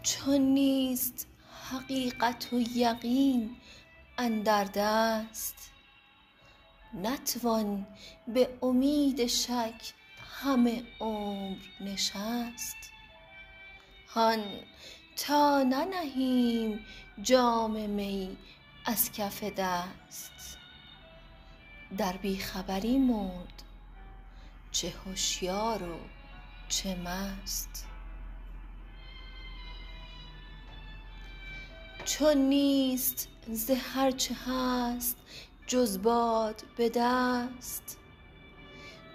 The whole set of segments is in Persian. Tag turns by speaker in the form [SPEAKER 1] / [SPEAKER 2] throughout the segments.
[SPEAKER 1] چون نیست حقیقت و یقین اندر دست، نتوان به امید شک همه عمر نشست. هان تا ننهیم جام می از کف دست، در بیخبری مرد چه هوشیار و چه مست. چون نیست ز هر چه هست جز باد به دست،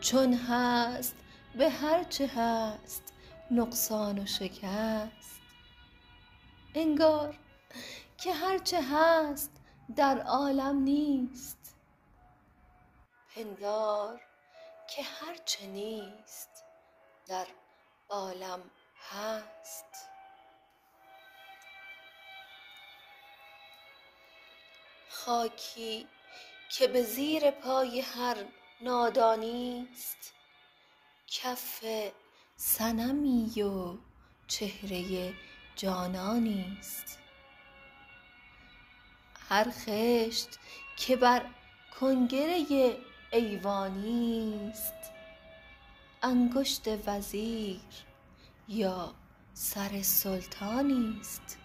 [SPEAKER 1] چون هست به هر چه هست نقصان و شکست. انگار که هر چه هست در عالم نیست، پندار که هر چه نیست در عالم هست. خاکی که به زیر پای هر نادانی است، کف صنمی و چهره جانانی است. هر خشت که بر کنگره ایوانی است، انگشت وزیر یا سر سلطانی است.